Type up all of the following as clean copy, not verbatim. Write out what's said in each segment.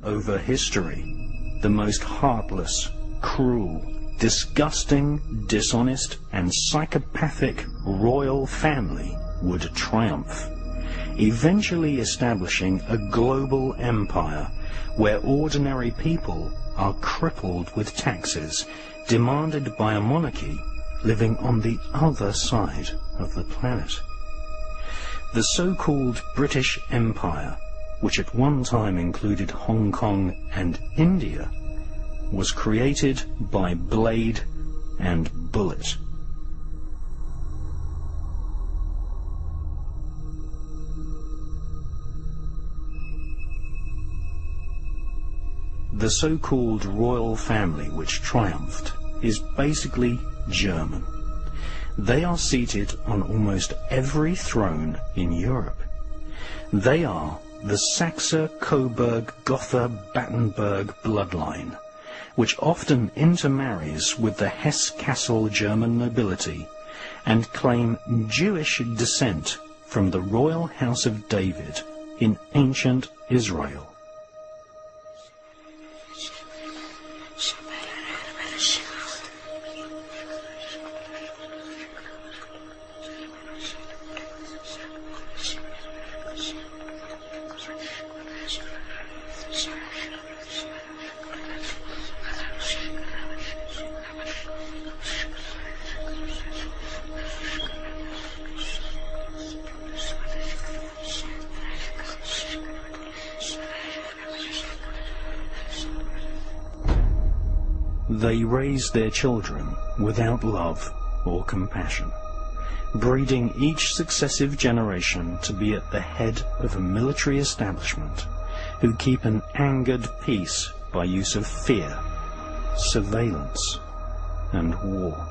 over history, the most heartless, cruel, disgusting, dishonest, and psychopathic royal family would triumph, eventually establishing a global empire where ordinary people are crippled with taxes demanded by a monarchy living on the other side of the planet. The so-called British Empire, which at one time included Hong Kong and India, was created by blade and bullet. The so-called royal family which triumphed is basically German. They are seated on almost every throne in Europe. They are the Saxe-Coburg-Gotha-Battenberg bloodline, which often intermarries with the Hesse-Kassel German nobility and claim Jewish descent from the royal house of David in ancient Israel. They raise their children without love or compassion, breeding each successive generation to be at the head of a military establishment who keep an angered peace by use of fear, surveillance, and war.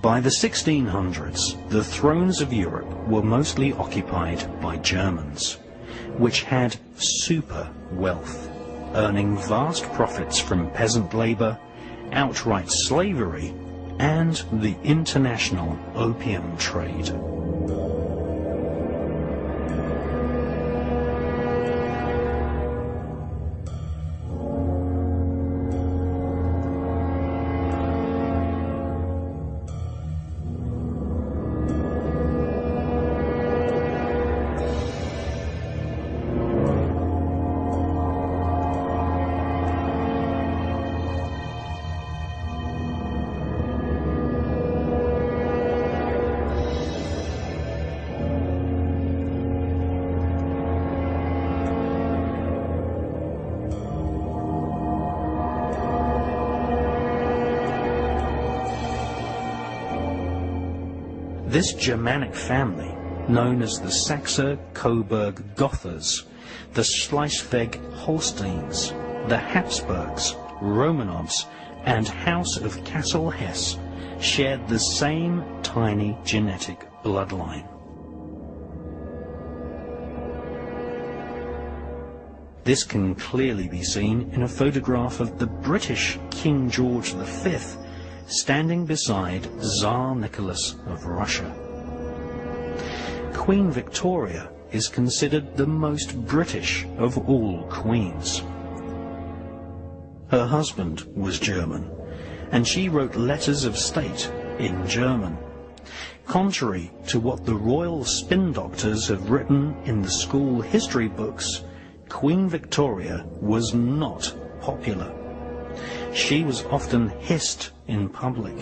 By the 1600s, the thrones of Europe were mostly occupied by Germans, which had super wealth, earning vast profits from peasant labor, outright slavery, and the international opium trade. This Germanic family, known as the Saxe-Coburg-Gothas, the Schleswig-Holsteins, the Habsburgs, Romanovs, and House of Kassel-Hesse, shared the same tiny genetic bloodline. This can clearly be seen in a photograph of the British King George V standing beside Tsar Nicholas of Russia. Queen Victoria is considered the most British of all queens. Her husband was German, and she wrote letters of state in German. Contrary to what the royal spin doctors have written in the school history books, Queen Victoria was not popular. She was often hissed in public,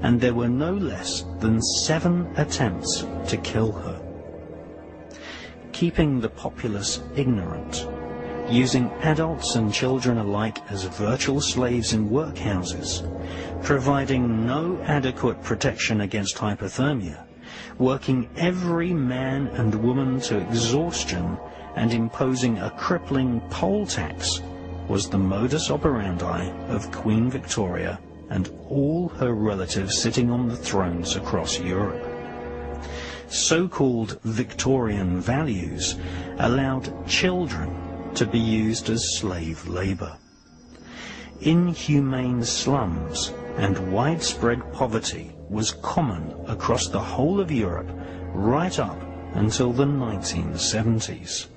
and there were no less than 7 attempts to kill her. Keeping the populace ignorant, using adults and children alike as virtual slaves in workhouses, providing no adequate protection against hypothermia, working every man and woman to exhaustion, and imposing a crippling poll tax was the modus operandi of Queen Victoria and all her relatives sitting on the thrones across Europe. So-called Victorian values allowed children to be used as slave labour. Inhumane slums and widespread poverty was common across the whole of Europe right up until the 1970s.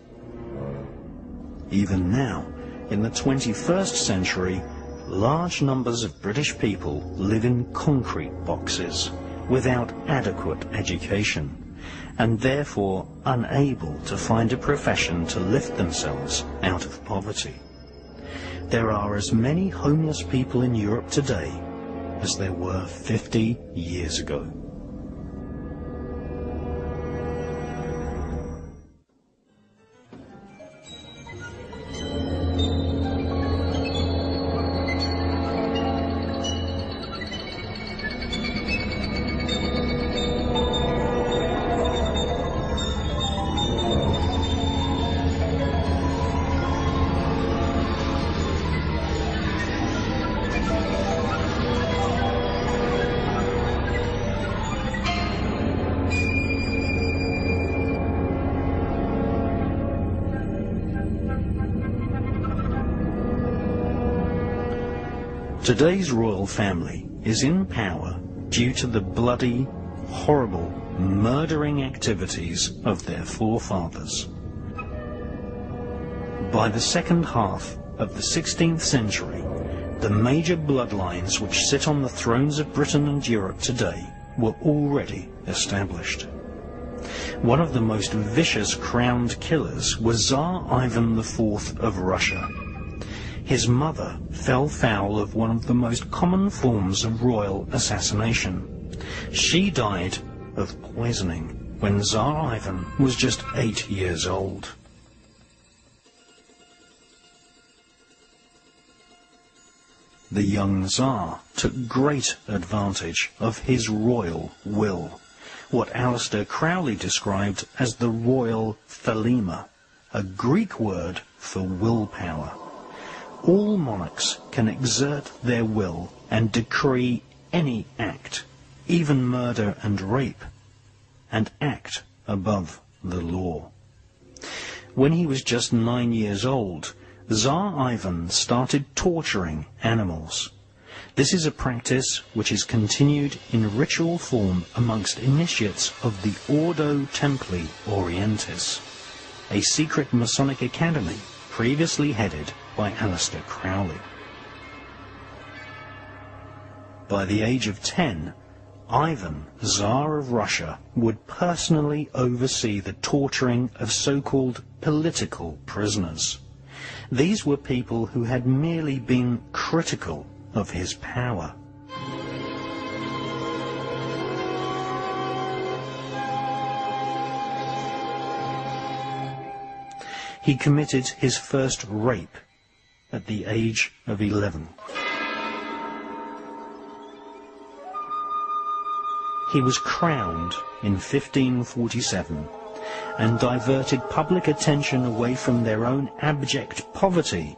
Even now, in the 21st century, large numbers of British people live in concrete boxes without adequate education, and therefore unable to find a profession to lift themselves out of poverty. There are as many homeless people in Europe today as there were 50 years ago. Today's royal family is in power due to the bloody, horrible, murdering activities of their forefathers. By the second half of the 16th century, the major bloodlines which sit on the thrones of Britain and Europe today were already established. One of the most vicious crowned killers was Tsar Ivan IV of Russia. His mother fell foul of one of the most common forms of royal assassination. She died of poisoning when Tsar Ivan was just 8 years old. The young Tsar took great advantage of his royal will, what Aleister Crowley described as the royal thelema, a Greek word for willpower. All monarchs can exert their will and decree any act, even murder and rape, and act above the law. When he was just 9 years old, Tsar Ivan started torturing animals. This is a practice which is continued in ritual form amongst initiates of the Ordo Templi Orientis, a secret Masonic academy previously headed by Aleister Crowley. By the age of 10, Ivan, Tsar of Russia, would personally oversee the torturing of so-called political prisoners. These were people who had merely been critical of his power. He committed his first rape at the age of 11. He was crowned in 1547 and diverted public attention away from their own abject poverty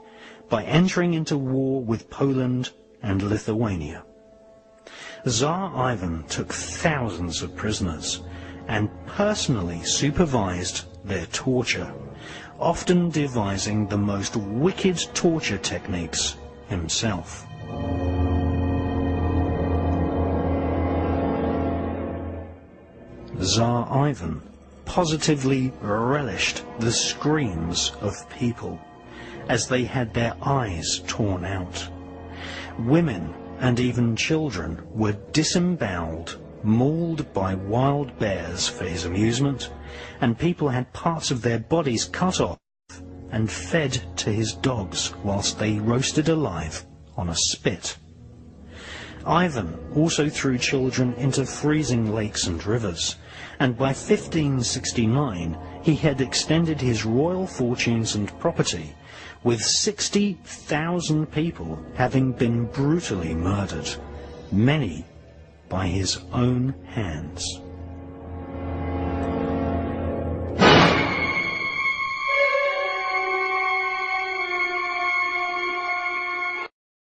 by entering into war with Poland and Lithuania. Tsar Ivan took thousands of prisoners and personally supervised their torture, often devising the most wicked torture techniques himself. Tsar Ivan positively relished the screams of people as they had their eyes torn out. Women and even children were disemboweled, mauled by wild bears for his amusement, and people had parts of their bodies cut off and fed to his dogs whilst they roasted alive on a spit. Ivan also threw children into freezing lakes and rivers, and by 1569 he had extended his royal fortunes and property, with 60,000 people having been brutally murdered, many by his own hands.